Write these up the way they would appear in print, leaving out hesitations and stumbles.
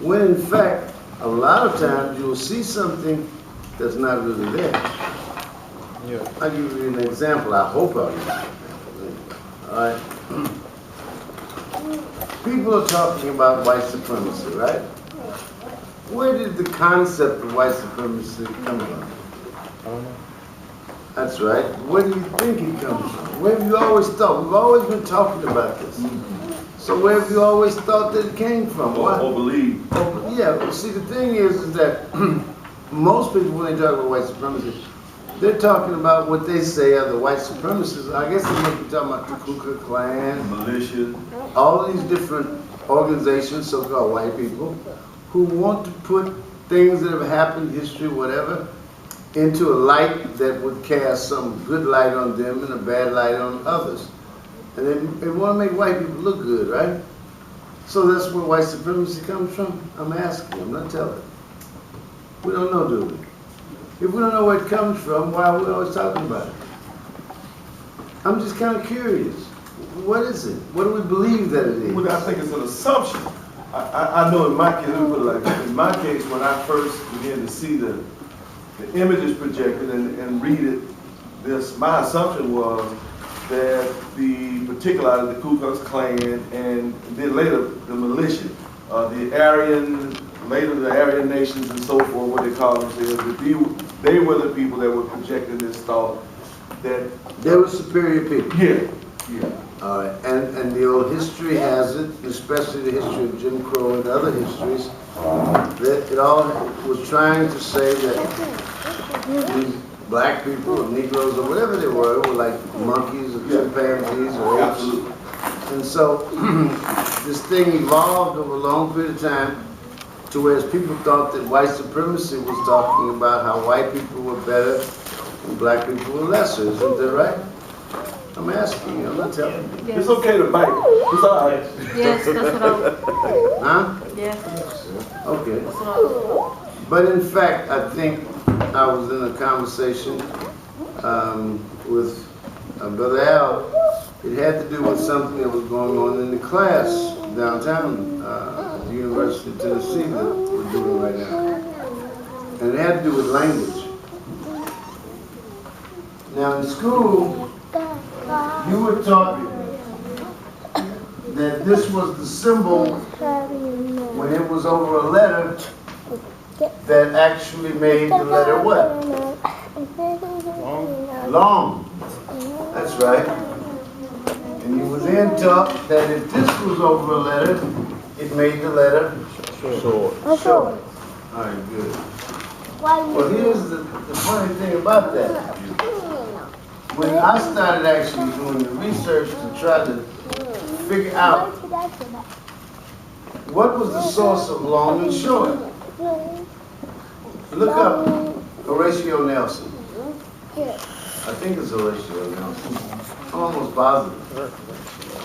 when in fact, a lot of times you'll see something that's not really there. Yeah. I'll give you an example. I hope I'll give you an example. All right. People are talking about white supremacy, right? Where did the concept of white supremacy come from? I don't know. That's right. Where do you think it comes from? Where have you always thought? We've always been talking about this. So where have you always thought that it came from? Or believe. Oh, yeah, well, see, the thing is that most people, when they talk about white supremacy, they're talking about what they say are the white supremacists. I guess they must be talking about the Ku Klux Klan, Militia. all of these different organizations, so-called white people, who want to put things that have happened, history, whatever, into a light that would cast some good light on them and a bad light on others. And they want to make white people look good, right? So that's where white supremacy comes from? I'm asking, I'm not telling. We don't know, do we? If we don't know where it comes from, why are we always talking about it? I'm just kind of curious. What is it? What do we believe that it is? Well, I think it's an assumption. I know in my case, let me put it like this. In my case, when I first began to see the images projected and read it, my assumption was that the particularly the Ku Klux Klan and then later the militia, the Aryan, later the Aryan nations and so forth, what they call themselves, that they were the people that were projecting this thought that They were superior people. yeah. All right, and the old history has it, especially the history of Jim Crow and other histories, that it all was trying to say that these black people or Negroes or whatever they were like monkeys or chimpanzees or apes. Absolutely. And so this thing evolved over a long period of time to whereas people thought that white supremacy was talking about how white people were better and black people were lesser. Isn't that right? I'm asking you, I'm not telling you. It's okay to bite. It's all right. Yes, that's what I, Huh? yes, Okay. that's what I, But in fact, I think I was in a conversation with Brother Al. It had to do with something that was going on in the class downtown at the University of Tennessee that we're doing right now. And it had to do with language. Now in school, you were taught that this was the symbol when it was over a letter that actually made the letter what? Long. That's right. And you were then taught that if this was over a letter, it made the letter short. All right, good. Well, here's the funny thing about that. When I started actually doing the research to try to figure out what was the source of long and short, look up Horatio Nelson. I think it's Horatio Nelson. I'm almost positive.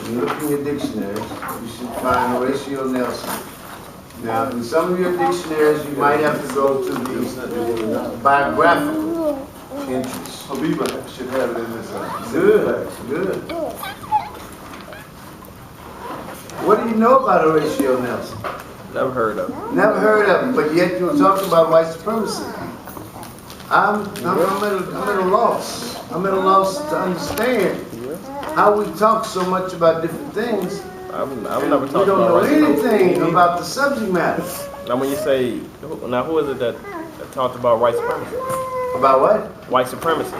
When you look in your dictionaries, you should find Horatio Nelson. Now, in some of your dictionaries, you might have to go to the biographical entries. Habiba should have it in this. Good, good. What do you know about Horatio Nelson? Never heard of it. Never heard of him, but yet you're talking about white supremacy. I'm at a loss. I'm at a loss to understand how we talk so much about different things. I've never We talked don't about know white supremacy. anything about the subject matter. Now when you say, now who is it that talked about white supremacy? About what? White supremacy.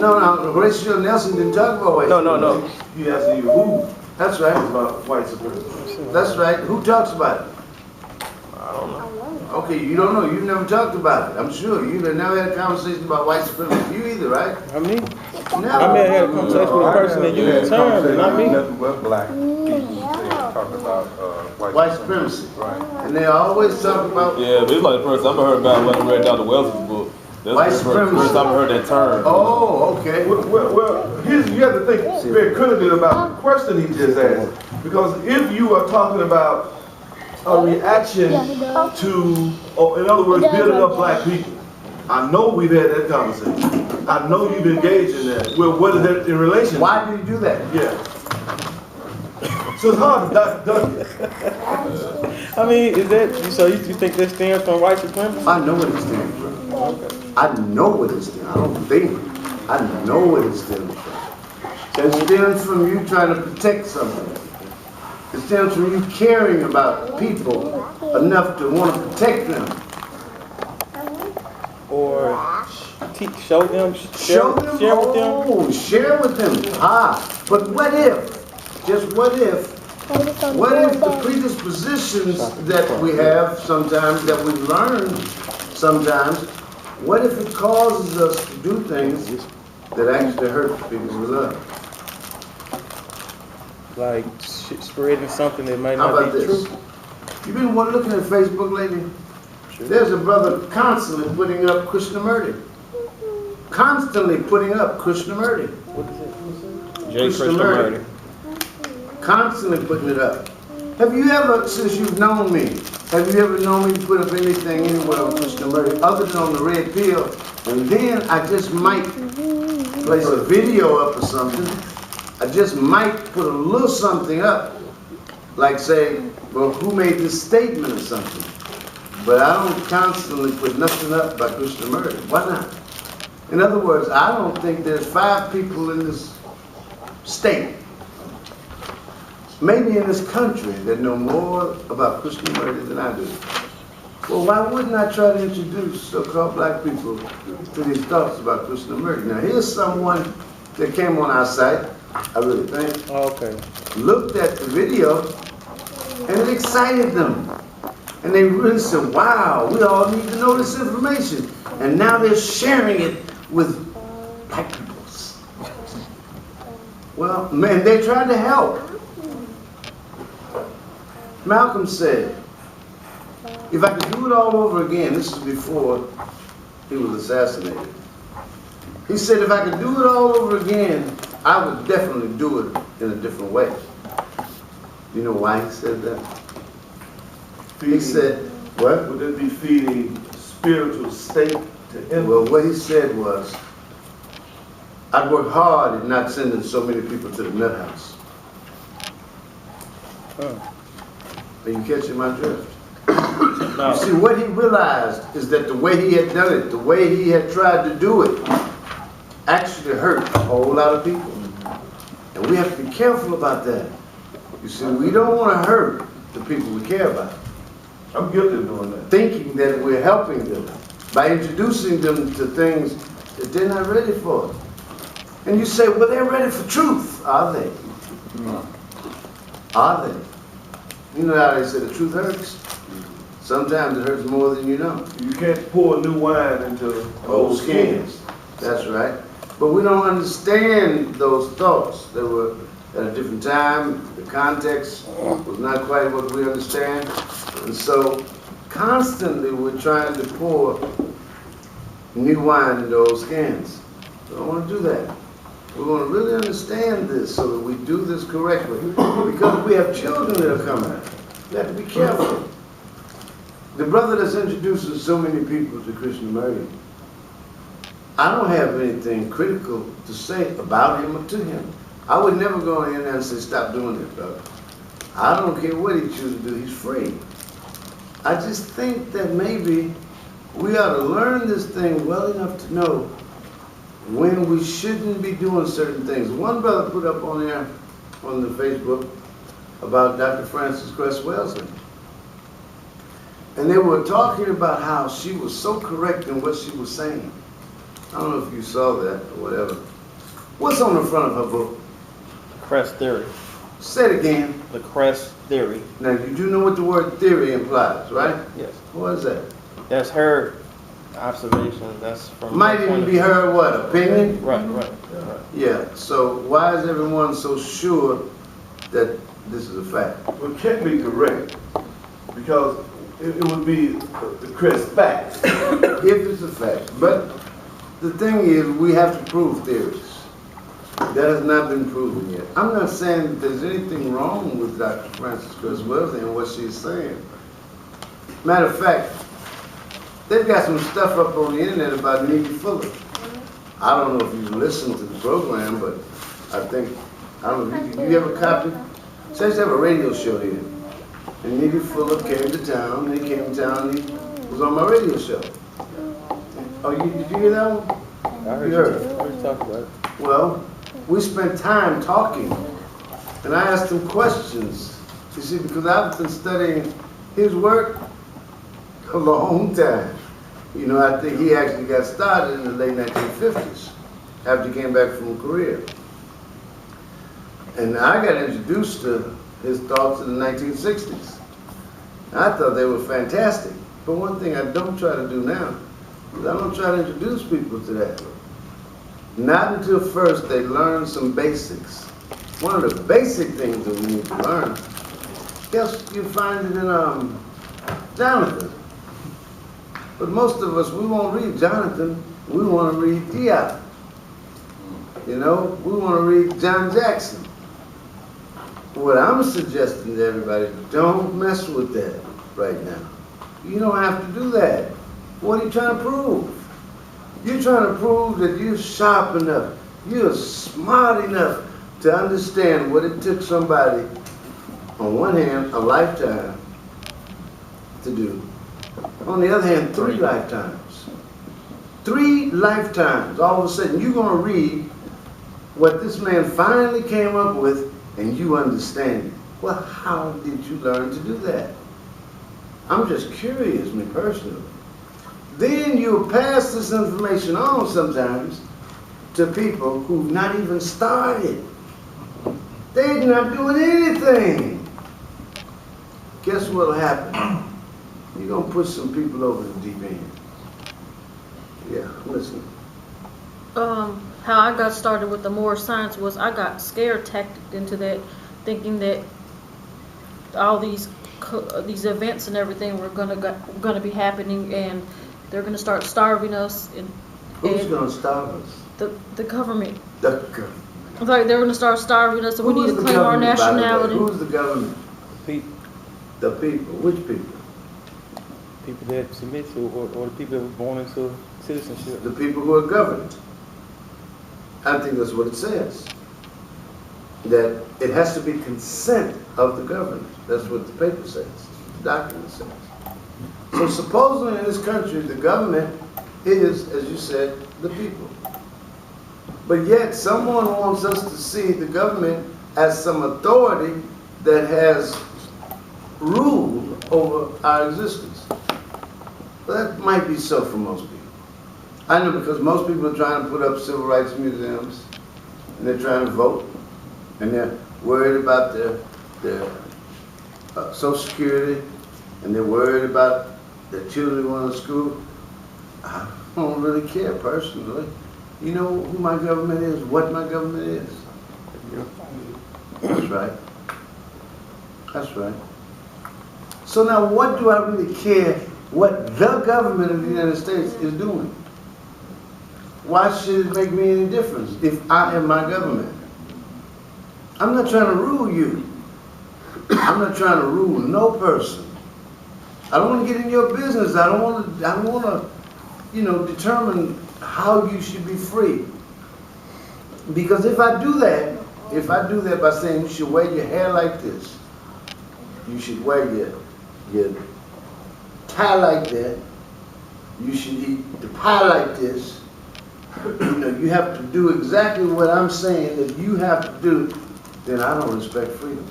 No, Horatio Nelson didn't talk about white supremacy. No. He asking you who That's right. about white supremacy. That's right. Who talks about it? I don't know. Okay, you don't know. You've never talked about it. I'm sure. You've never had a conversation about white supremacy. You either, right? I mean, Never. I may have had a conversation with a person that used the term, but not me. Nothing but black people talking about White supremacy. Right. And they always talk about Yeah, but it's like the first time I heard about it when I read Dr. Wells' book. That's White the supremacy. first time I heard that term. Oh, okay. Well, you have to think very critically about the question he just asked. Because if you are talking about a reaction to, or in other words, building up black people, I know we've had that conversation. I know you've engaged in that. Well, what is that in relation to? Why do you do that? Yeah. So it's hard to duck it. I mean, is that so? You think that stems from white supremacy? I know what it stems from. I know what it stems from. I don't think. I know what it stems from. It stems from you trying to protect something. It stems from you caring about people enough to want to protect them. Or show them, Show them, share with them? oh, share with them. But what if, just what if the predispositions that we have sometimes, that we learn sometimes, what if it causes us to do things that actually hurt the people we love? Like spreading something that might How not about be this? true? You been looking at Facebook lately? There's a brother constantly putting up Krishnamurti. Constantly putting up Krishnamurti. What is it? Jay Krishnamurti. Constantly putting it up. Have you ever, since you've known me, have you ever known me to put up anything anywhere with Krishnamurti other than on the red pill? And then I just might place a video up or something. I just might put a little something up, like say, well, who made this statement or something? But I don't constantly put nothing up by Krishnamurti. Why not? In other words, I don't think there's 5 people in this state, maybe in this country, that know more about Krishnamurti than I do. Well, why wouldn't I try to introduce so-called black people to these thoughts about Krishnamurti? Now, here's someone that came on our site, I really think, Okay. looked at the video, and it excited them. And they really said, wow, we all need to know this information. And now they're sharing it with black people. Well, man, they tried to help. Malcolm said, if I could do it all over again, this is before he was assassinated. He said, if I could do it all over again, I would definitely do it in a different way. You know why he said that? He said, what? Would it be feeding spiritual state to enemies? Well, what he said was, I'd work hard at not sending so many people to the nut house. Are you catching my drift? No. You see, what he realized is that the way he had done it, the way he had tried to do it, actually hurt a whole lot of people. And we have to be careful about that. You see, we don't want to hurt the people we care about, I'm guilty of doing that. thinking that we're helping them by introducing them to things that they're not ready for. And you say, well, they're ready for truth. Are they? Are they? You know how they say the truth hurts? Sometimes it hurts more than you know. You can't pour new wine into old skins. That's right. But we don't understand those thoughts. They were at a different time. The context was not quite what we understand. And so constantly we're trying to pour new wine into old skins. We don't want to do that. We want to really understand this so that we do this correctly. Because we have children that are coming. We have to be careful. The brother that's introducing so many people to Krishnamurti, I don't have anything critical to say about him or to him. I would never go in there and say, stop doing it, brother. I don't care what he chooses to do, he's free. I just think that maybe we ought to learn this thing well enough to know when we shouldn't be doing certain things. One brother put up on there, on the Facebook, about Dr. Frances Cress Welsing. And they were talking about how she was so correct in what she was saying. I don't know if you saw that or whatever. What's on the front of her book? Crest theory. Say it again. The Crest theory. Now, you do know what the word theory implies, right? Yes. What is that? That's her observation. That's from. Might her even point of be view. her, what, opinion? Right. Yeah, so why is everyone so sure that this is a fact? Well, it can't be correct because it would be the Chris fact. If it's a fact. But the thing is, we have to prove theories. That has not been proven yet. I'm not saying that there's anything wrong with Dr. Frances Cress Welsing and what she's saying. Matter of fact, they've got some stuff up on the internet about Neely Fuller. I don't know if you listened to the program, but I think, I don't know, you have a copy? So I used to have a radio show here. And Neely Fuller came to town, and he came to town, and he was on my radio show. Oh, did you hear that one? I heard You you, heard. I heard you talk about it. Well, we spent time talking, and I asked him questions. You see, because I've been studying his work a long time. You know, I think he actually got started in the late 1950s, after he came back from Korea. And I got introduced to his thoughts in the 1960s. I thought they were fantastic. But one thing I don't try to do now is I don't try to introduce people to that. Not until first they learn some basics. One of the basic things that we need to learn, yes, you find it in Jonathan. But most of us, we won't read Jonathan, we want to read Diop. You know, we want to read John Jackson. What I'm suggesting to everybody, don't mess with that right now. You don't have to do that. What are you trying to prove? You're trying to prove that you're sharp enough, you're smart enough to understand what it took somebody, on one hand, a lifetime to do. On the other hand, 3 lifetimes. 3 lifetimes. All of a sudden, you're going to read what this man finally came up with, and you understand it. Well, how did you learn to do that? I'm just curious, me personally. Then you'll pass this information on sometimes to people who've not even started. They're not doing anything. Guess what'll happen? You're going to push some people over the deep end. Yeah, listen. How I got started with the more science was I got scared tactic into that, thinking that all these events and everything were gonna be happening, and they're gonna start starving us. Who's going to stop us? The government. The government. It's like they're gonna start starving us, and we Who need is to the claim our government, by the way? nationality. Who's the government? People, The people. Which people? people that submit to, or the people that were born into citizenship. The people who are governed. I think that's what it says. That it has to be consent of the government. That's what the paper says, the document says. So supposedly in this country, the government is, as you said, the people. But yet someone wants us to see the government as some authority that has rule over our existence. Well, that might be so for most people. I know, because most people are trying to put up civil rights museums, and they're trying to vote, and they're worried about their Social Security, and they're worried about their children going to school. I don't really care personally. You know who my government is, what my government is? That's right. That's right. So now what do I really care what the government of the United States is doing? Why should it make me any difference if I am my government? I'm not trying to rule you. I'm not trying to rule no person. I don't want to get in your business. I don't want to, determine how you should be free. Because if I do that by saying you should wear your hair like this, you should wear your tie like that, you should eat the pie like this, you have to do exactly what I'm saying that you have to do, then I don't respect freedom.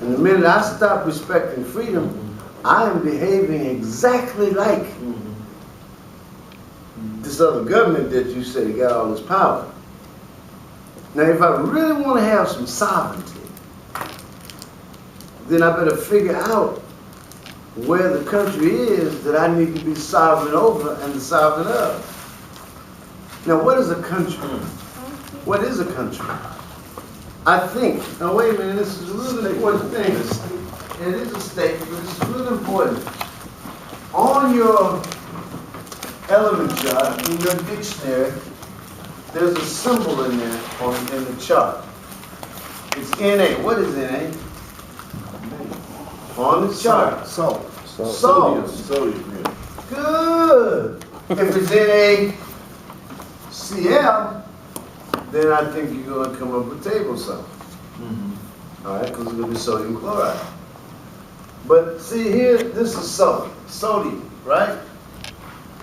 And the minute I stop respecting freedom, I am behaving exactly like this other government that you say got all this power. Now, if I really want to have some sovereignty, then I better figure out where the country is that I need to be sovereign over and the sovereign of. Now, what is a country? What is a country? I think, now wait a minute, this is a really important thing. It is a statement, but it's really important. On your element chart, in your dictionary, there's a symbol in there in the chart. It's Na. What is Na? On the chart. Salt. Salt. Sodium, yeah. Good. If it's NaCl, then I think you're going to come up with table salt. All right, because it's going to be sodium chloride. But see here, this is sodium, right?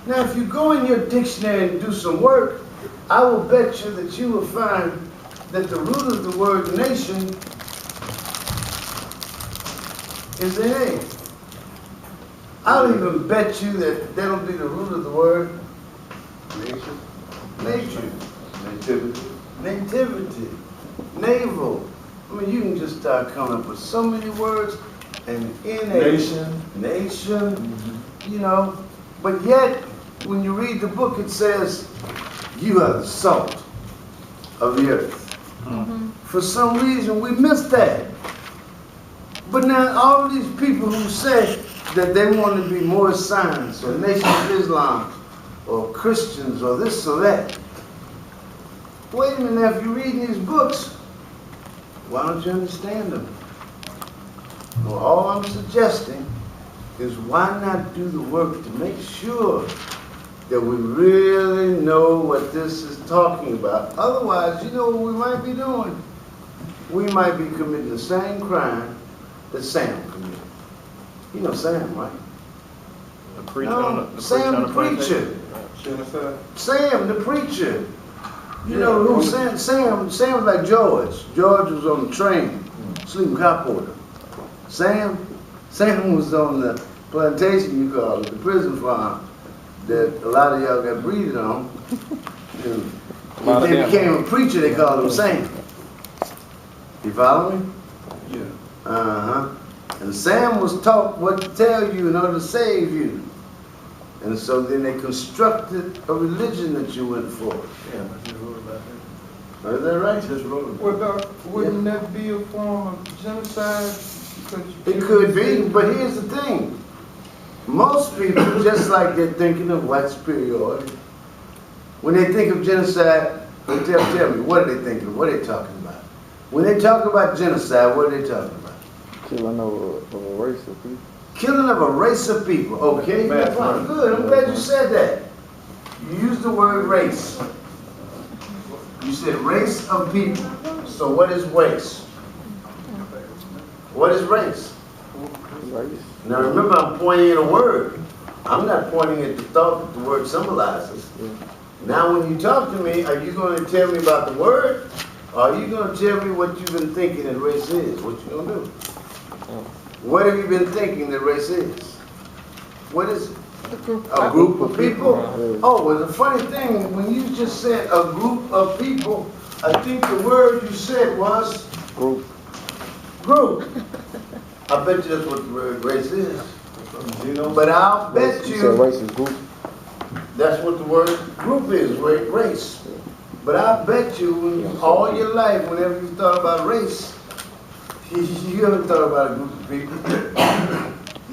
Now, if you go in your dictionary and do some work, I will bet you that you will find that the root of the word nation is an A. I'll even bet you that that'll be the root of the word Nation, nature, nativity. nativity, naval. I mean, you can just start coming up with so many words, and Nation. nation, you know. But yet, when you read the book, it says, you are the salt of the earth. For some reason, we missed that. But now, all these people who say that they want to be more science, or Nation of Islam, or Christians, or this or that. Wait a minute, now, if you're reading these books, why don't you understand them? Well, all I'm suggesting is why not do the work to make sure that we really know what this is talking about. Otherwise, you know what we might be doing? We might be committing the same crime that Sam committed. You know Sam, right? The preacher No, on the Sam the plantation. Genocide. Sam the preacher. You know who Sam was like George. George was on the train, sleeping cop order. Sam was on the plantation, you call it, the prison farm, that a lot of y'all got breeded on. And when they became a preacher, they called him Sam. You follow me? Yeah. Uh-huh. And Sam was taught what to tell you in order to save you. And so then they constructed a religion that you went for. Yeah, I just wrote about that. Is that right? Just wrote about Well, Doc, wouldn't that be a form of genocide? Because you It could be, but here's the thing. Most people, just like they're thinking of white superiority, when they think of genocide, they tell me, what are they thinking of? What are they talking about? When they talk about genocide, what are they talking about? Killing of a race of people. Killing of a race of people. Okay, that's fine. Good. I'm glad you said that. You used the word race. You said race of people. So what is race? What is race? Race. Now remember, I'm pointing at a word. I'm not pointing at the thought that the word symbolizes. Now when you talk to me, are you going to tell me about the word? Or are you going to tell me what you've been thinking that race is? What you going to do? What have you been thinking that race is? What is it? A group of people? Oh, well, the funny thing, when you just said a group of people, I think the word you said was Group. group. I bet you that's what the word race is. Genome. But I'll bet You said you race is group. that's what the word group is, race. But I bet you all your life, whenever you thought about race, you haven't thought about a group of people.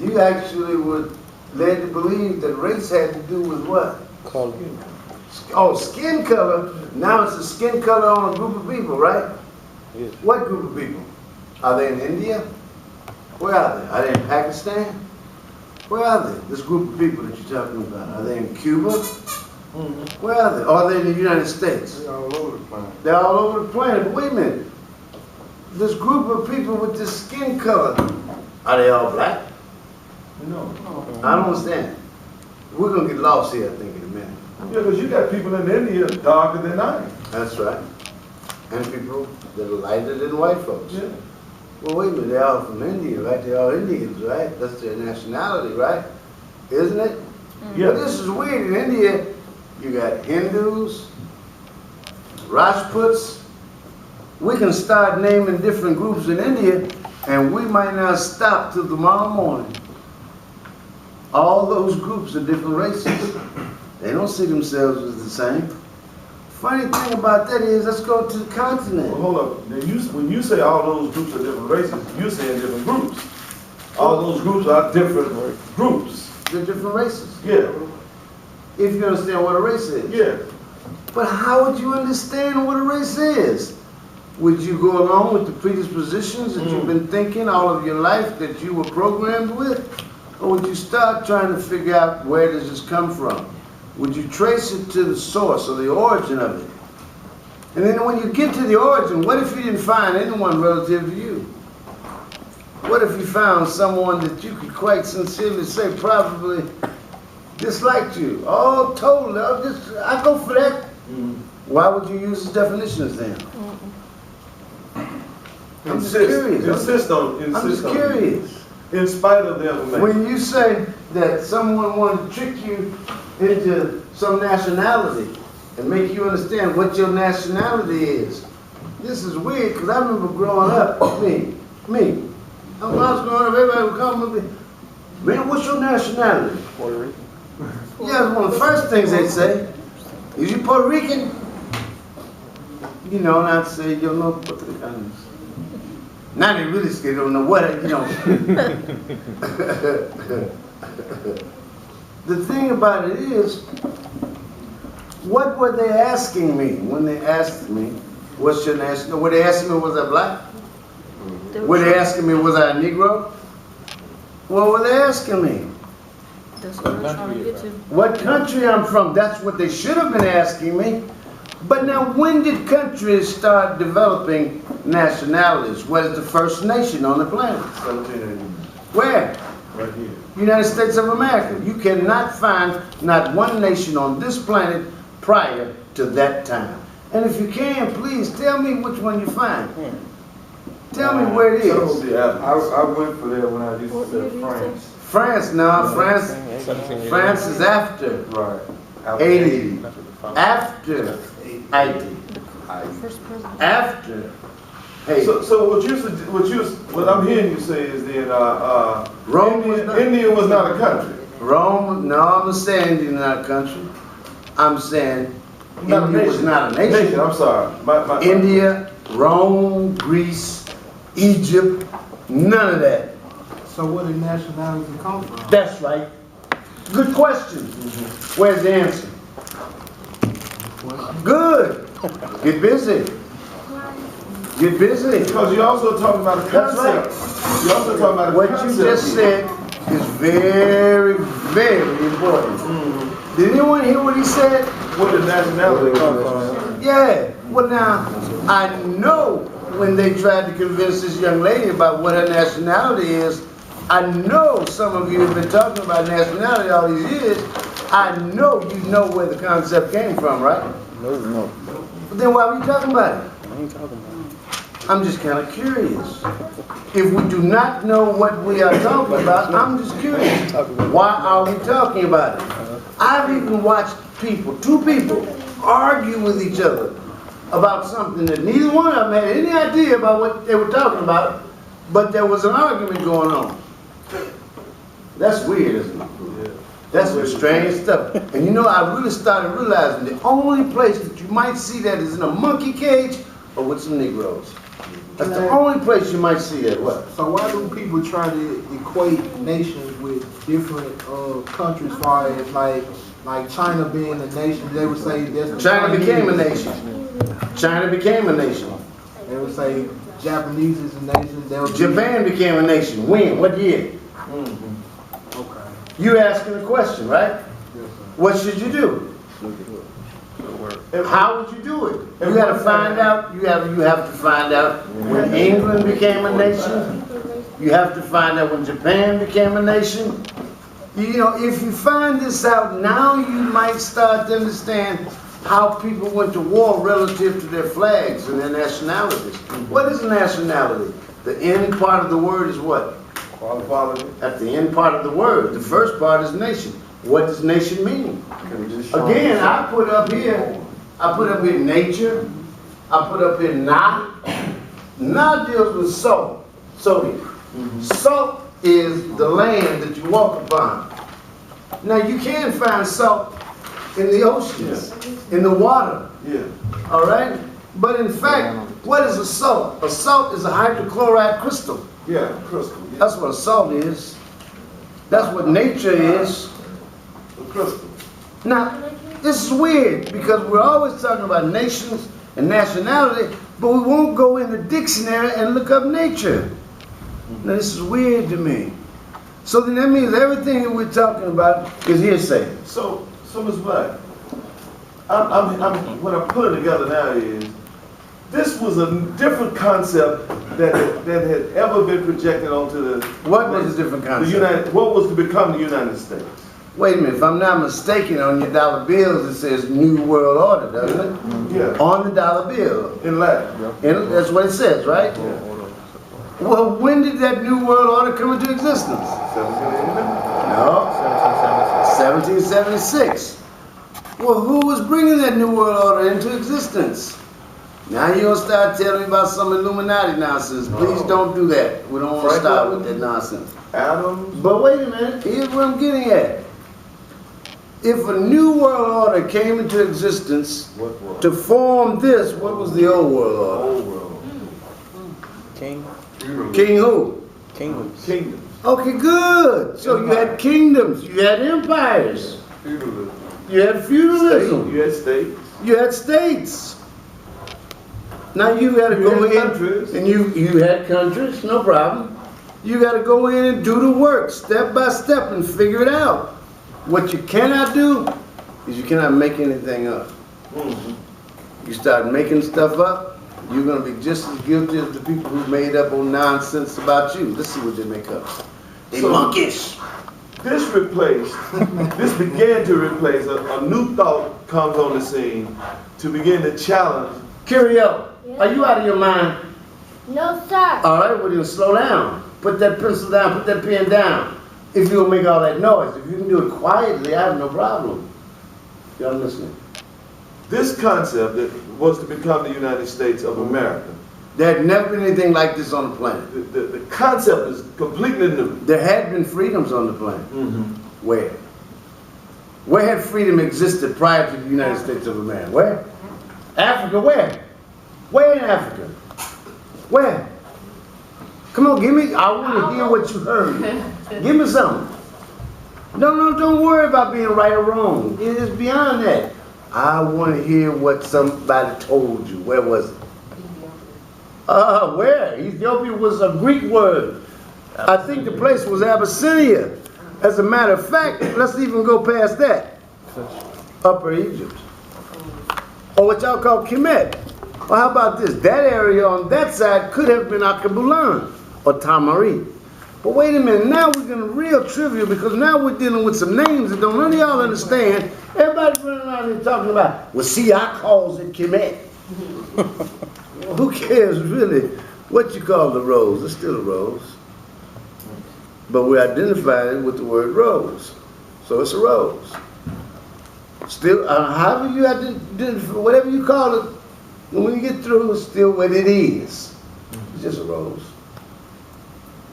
You actually were led to believe that race had to do with what? Color. Oh, skin color. Now it's a skin color on a group of people, right? Yes. What group of people? Are they in India? Where are they? Are they in Pakistan? Where are they? This group of people that you're talking about. Are they in Cuba? Where are they? Are they in the United States? They're all over the planet. They're all over the planet. But wait a minute. This group of people with this skin color, are they all black? No. I don't understand. We're going to get lost here, I think, in a minute. Yeah, because you got people in India darker than I am. That's right. And people that are lighter than white folks. Yeah. Well, wait a minute. They're all from India, right? They're all Indians, right? That's their nationality, right? Isn't it? Yeah. But this is weird. In India, you got Hindus, Rajputs. We can start naming different groups in India, and we might not stop till tomorrow morning. All those groups are different races. They don't see themselves as the same. Funny thing about that is, let's go to the Well, continent. hold up. Now, when you say all those groups are different races, you're saying different groups. All those groups are different groups. They're different races. Yeah. If you understand what a race is. Yeah. But how would you understand what a race is? Would you go along with the predispositions that you've been thinking all of your life that you were programmed with? Or would you start trying to figure out where does this come from? Would you trace it to the source or the origin of it? And then when you get to the origin, what if you didn't find anyone relative to you? What if you found someone that you could quite sincerely say probably disliked you? Oh, totally. I go for that. Why would you use his definitions then? I'm just curious. Insist on I'm just it. curious. In spite of the information. When you say that someone wanted to trick you into some nationality and make you understand what your nationality is, this is weird because I remember growing up, me. When I was growing up, everybody would come to me, man, what's your nationality? Puerto Rican. Yeah, that's one of the first things they'd say. Is you Puerto Rican? You know, and I'd say, yo, no Puerto Ricans. Now they really scared, don't know what, you know. The thing about it is, what were they asking me when they asked me, what's your national? Were they asking me, was I black? Were they asking me, was I a Negro? What were they asking me? That's what I'm trying to get to. What country I'm from? That's what they should have been asking me. But now, when did countries start developing nationalities? What is the first nation on the planet? 1780. Where? Right here. United States of America. You cannot find not one nation on this planet prior to that time. And if you can, please tell me which one you find. Tell me where it Some is. of the Africans. I went for that when I used What to year say did you France. France, no, France. 1780. France is after Right. 80. After 80. First president. After 80. So what I'm hearing you say is then Rome was not- India was not a country. Rome, no, I'm saying India is not a country. I'm saying Not a India was nation. not a nation. I'm sorry. My India, Rome, Greece, Egypt, none of that. So where did nationality come from? That's right. Good question. Where's the answer? Good. Get busy. Get busy. Because you're also talking about a That's concept. right. You're also talking about a What concept. you just said is very, very important. Did anyone hear what he said? Where did nationality come from? Yeah. Well, now, I know when they tried to convince this young lady about what her nationality is, I know some of you have been talking about nationality all these years. I know you know where the concept came from, right? No. But then why are we talking about it? I ain't talking about I'm just kind of curious. If we do not know what we are talking about, I'm just curious. Why are we talking about it? I've even watched people, two people, argue with each other about something that neither one of them had any idea about what they were talking about, but there was an argument going on. That's weird, isn't it? That's some strange stuff. And you know, I really started realizing the only place that you might see that is in a monkey cage or with some Negroes. That's the only place you might see that. What? So why do people try to equate nations with different countries, far as like China being a nation? They would say that's the China became a Chinese. nation. China became a nation. They would say Japanese is a nation. They would Japan became a nation. When? What year? Okay. You asking a question, right? Yes, sir. What should you do? How would you do it? You got to find out. You have to find out when England became a nation. You have to find out when Japan became a nation. You know, if you find this out now, you might start to understand how people went to war relative to their flags and their nationalities. What is nationality? The end part of the word is what? Quality. At the end part of the word. The first part is nation. What does nation mean? Again, I put up here nature. I put up here Na. Na deals with salt, sodium. Salt is the land that you walk upon. Now you can find salt in the oceans, in the water, Yeah. all right? But in fact, what is a salt? A salt is a hydrochloride crystal. Yeah. Crystal. Yeah. That's what a salt is. That's what nature is. A crystal. Now, this is weird because we're always talking about nations and nationality, but we won't go in the dictionary and look up nature. Now, this is weird to me. So then that means everything that we're talking about is hearsay. So Ms. Black, what I'm putting together now is This was a different concept that had ever been projected onto the. What was a different concept? What was to become the United States? Wait a minute, if I'm not mistaken, on your dollar bills, it says New World Order, doesn't it? Yeah, On the dollar bill. in Latin. And that's what it says, right? Yeah. Well, when did that New World Order come into existence? 1789. No, 1776. Well, who was bringing that New World Order into existence? Now you're gonna start telling me about some Illuminati nonsense. Please don't do that. We don't want to start with that nonsense. Adams. But wait a minute, here's what I'm getting at. If a New World Order came into existence What was? to form this, what was the Old World Order? Old world. King, King who? kingdoms. Kingdoms. Okay, good. So you had kingdoms, you had empires, Feudalism. you had feudalism, You had states. you had states. Now you gotta You go had in, countries. and you had countries, no problem. You gotta go in and do the work, step by step, and figure it out. What you cannot do is you cannot make anything up. Mhm. You start making stuff up, you're gonna be just as guilty as the people who made up on nonsense about you. Let's see what they make up. They So- monkish. This replaced, this began to replace, a new thought comes on the scene to begin to challenge. Curio, are you out of your mind? No, sir. All right, well then slow down. Put that pencil down, put that pen down. If you'll make all that noise, if you can do it quietly, I have no problem. Y'all listening? This concept that was to become the United States of America, There had never been anything like this on the planet. the concept is completely new. There had been freedoms on the planet. Mm-hmm. Where? Where had freedom existed prior to the United States of America? Where? Africa, where? Where in Africa? Where? Come on, give me, I want to hear what you heard. Give me something. No, don't worry about being right or wrong. It is beyond that. I want to hear what somebody told you. Where was it? Where? Ethiopia was a Greek word. I think the place was Abyssinia. As a matter of fact, let's even go past that. Upper Egypt. Or what y'all call Kemet. Well, how about this? That area on that side could have been Akabulan or Tamari. But wait a minute, now we're getting real trivial because now we're dealing with some names that don't none of y'all understand. Everybody's running around here talking about, well, see, I calls it Kemet. Well, who cares really what you call the rose? It's still a rose. But we identify it with the word rose. So it's a rose. Still, however you identify, whatever you call it, when you get through, it's still what it is. It's just a rose.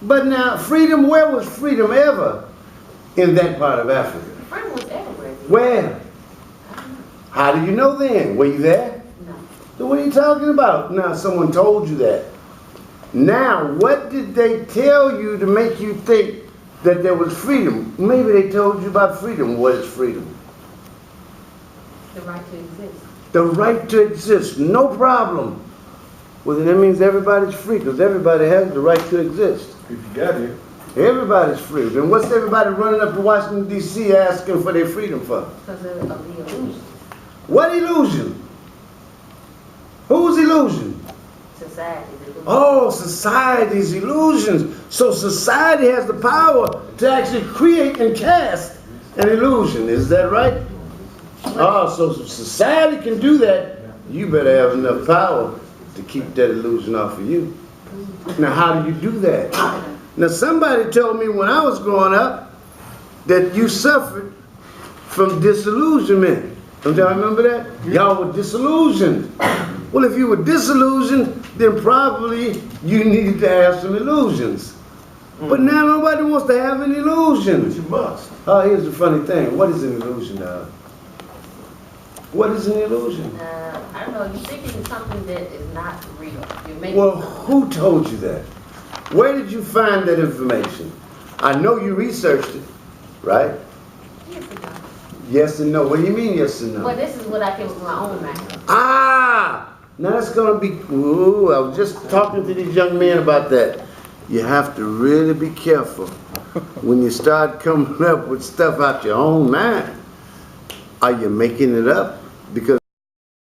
But now, freedom, where was freedom ever in that part of Africa? Freedom was everywhere. Where? How do you know then? Were you there? No. So what are you talking about? Now, someone told you that. Now, what did they tell you to make you think that there was freedom? Maybe they told you about freedom. What is freedom? The right to exist. The right to exist, no problem. Well, then that means everybody's free, because everybody has the right to exist. If you got here. Everybody's free. Then what's everybody running up to Washington, D.C. asking for their freedom for? Because of the illusion. What illusion? Whose illusion? Society. The illusion. Oh, society's illusions. So society has the power to actually create and cast an illusion. Is that right? Oh, so if society can do that, you better have enough power to keep that illusion off of you. Now, how do you do that? Now, somebody told me when I was growing up that you suffered from disillusionment. Don't y'all remember that? Y'all were disillusioned. Well, if you were disillusioned, then probably you needed to have some illusions. But now nobody wants to have an But illusion. you must. Oh, here's the funny thing. What is an illusion now? What is an illusion? I don't know. You're thinking something that is not real. You're making Well, something. who told you that? Where did you find that information? I know you researched it, right? Years ago. Yes and no. What do you mean yes and no? Well, this is what I came with my own mind. Ah! Now that's gonna be, ooh, I was just talking to these young men about that. You have to really be careful when you start coming up with stuff out your own mind. Are you making it up? Because